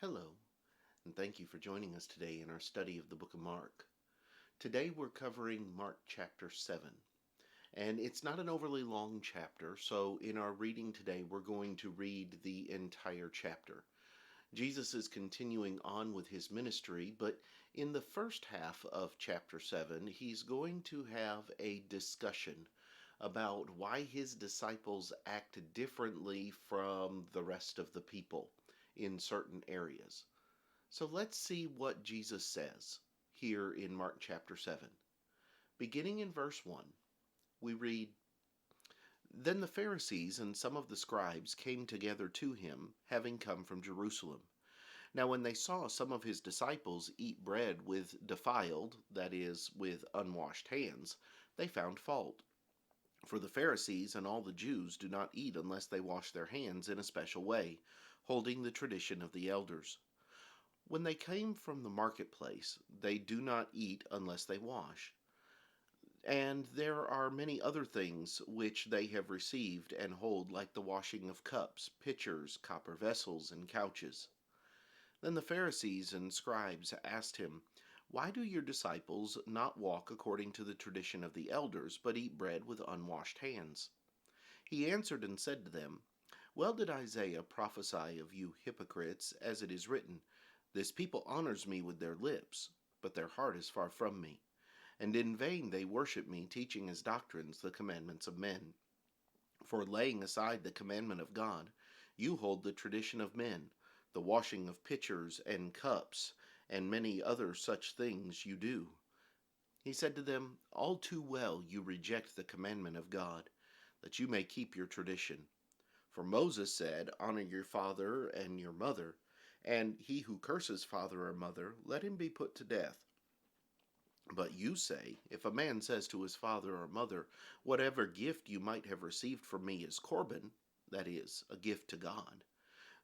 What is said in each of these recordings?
Hello, and thank you for joining us today in our study of the book of Mark. Today we're covering Mark chapter 7, and it's not an overly long chapter, so in our reading today we're going to read the entire chapter. Jesus is continuing on with his ministry, but in the first half of chapter 7, he's going to have a discussion about why his disciples act differently from the rest of the people in certain areas. So let's see what Jesus says here in Mark chapter 7. Beginning in verse 1, we read, Then the Pharisees and some of the scribes came together to him, having come from Jerusalem. Now when they saw some of his disciples eat bread with defiled, that is, with unwashed hands, they found fault. For the Pharisees and all the Jews do not eat unless they wash their hands in a special way, holding the tradition of the elders. When they came from the marketplace, they do not eat unless they wash. And there are many other things which they have received and hold, like the washing of cups, pitchers, copper vessels, and couches. Then the Pharisees and scribes asked him, Why do your disciples not walk according to the tradition of the elders, but eat bread with unwashed hands? He answered and said to them, Well did Isaiah prophesy of you hypocrites, as it is written, This people honors me with their lips, but their heart is far from me. And in vain they worship me, teaching as doctrines the commandments of men. For laying aside the commandment of God, you hold the tradition of men, the washing of pitchers and cups, and many other such things you do. He said to them, All too well you reject the commandment of God, that you may keep your tradition. For Moses said, Honor your father and your mother, and he who curses father or mother, let him be put to death. But you say, If a man says to his father or mother, Whatever gift you might have received from me is Corban, that is, a gift to God,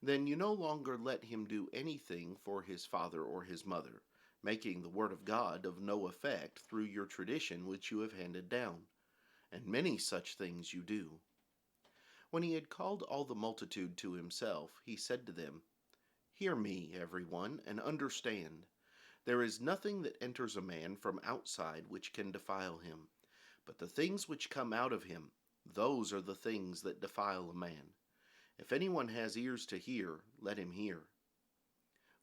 then you no longer let him do anything for his father or his mother, making the word of God of no effect through your tradition which you have handed down. And many such things you do. When he had called all the multitude to himself, he said to them, Hear me, everyone, and understand. There is nothing that enters a man from outside which can defile him, but the things which come out of him, those are the things that defile a man. If anyone has ears to hear, let him hear.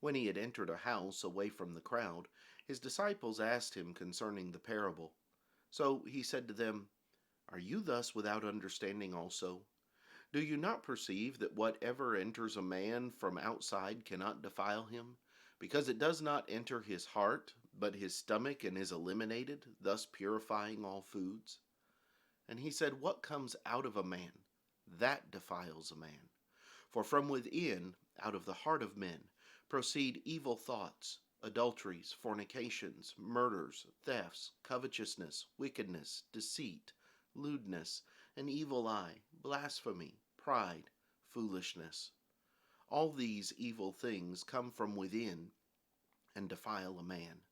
When he had entered a house away from the crowd, his disciples asked him concerning the parable. So he said to them, Are you thus without understanding also? Do you not perceive that whatever enters a man from outside cannot defile him, because it does not enter his heart, but his stomach, and is eliminated, thus purifying all foods? And he said, What comes out of a man, that defiles a man. For from within, out of the heart of men, proceed evil thoughts, adulteries, fornications, murders, thefts, covetousness, wickedness, deceit, lewdness, an evil eye, blasphemy, pride, foolishness. All these evil things come from within and defile a man.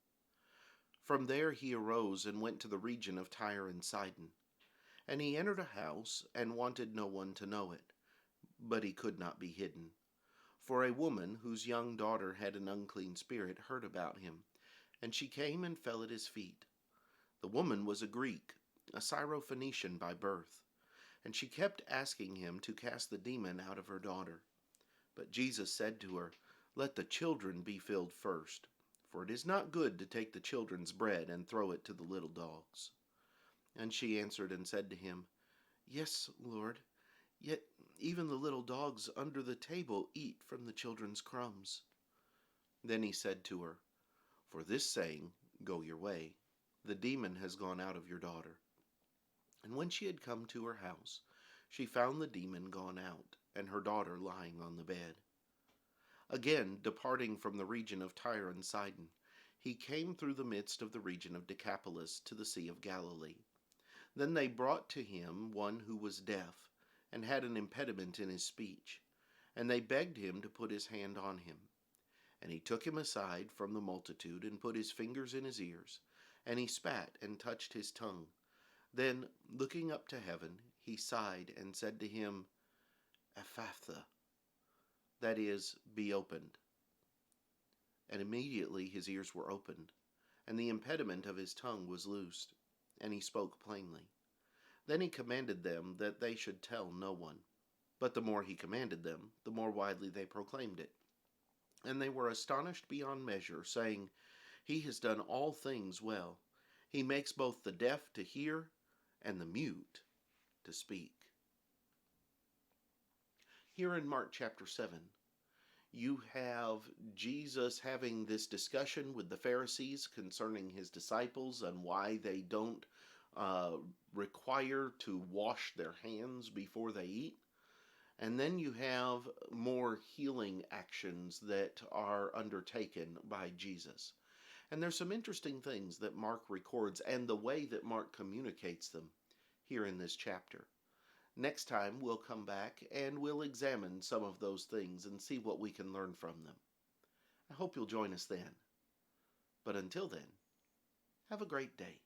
From there he arose and went to the region of Tyre and Sidon. And he entered a house and wanted no one to know it, but he could not be hidden. For a woman whose young daughter had an unclean spirit heard about him, and she came and fell at his feet. The woman was a Greek, a Syrophoenician by birth, and she kept asking him to cast the demon out of her daughter. But Jesus said to her, Let the children be filled first, for it is not good to take the children's bread and throw it to the little dogs. And she answered and said to him, Yes, Lord, yet even the little dogs under the table eat from the children's crumbs. Then he said to her, For this saying, go your way. The demon has gone out of your daughter. And when she had come to her house, she found the demon gone out, and her daughter lying on the bed. Again, departing from the region of Tyre and Sidon, he came through the midst of the region of Decapolis to the Sea of Galilee. Then they brought to him one who was deaf, and had an impediment in his speech, and they begged him to put his hand on him. And he took him aside from the multitude, and put his fingers in his ears, and he spat and touched his tongue. Then, looking up to heaven, he sighed and said to him, Ephphatha, that is, be opened. And immediately his ears were opened, and the impediment of his tongue was loosed, and he spoke plainly. Then he commanded them that they should tell no one. But the more he commanded them, the more widely they proclaimed it. And they were astonished beyond measure, saying, He has done all things well. He makes both the deaf to hear and the mute to speak. Here in Mark chapter 7, you have Jesus having this discussion with the Pharisees concerning his disciples and why they don't require to wash their hands before they eat. And then you have more healing actions that are undertaken by Jesus. And there's some interesting things that Mark records and the way that Mark communicates them here in this chapter. Next time we'll come back and we'll examine some of those things and see what we can learn from them. I hope you'll join us then. But until then, have a great day.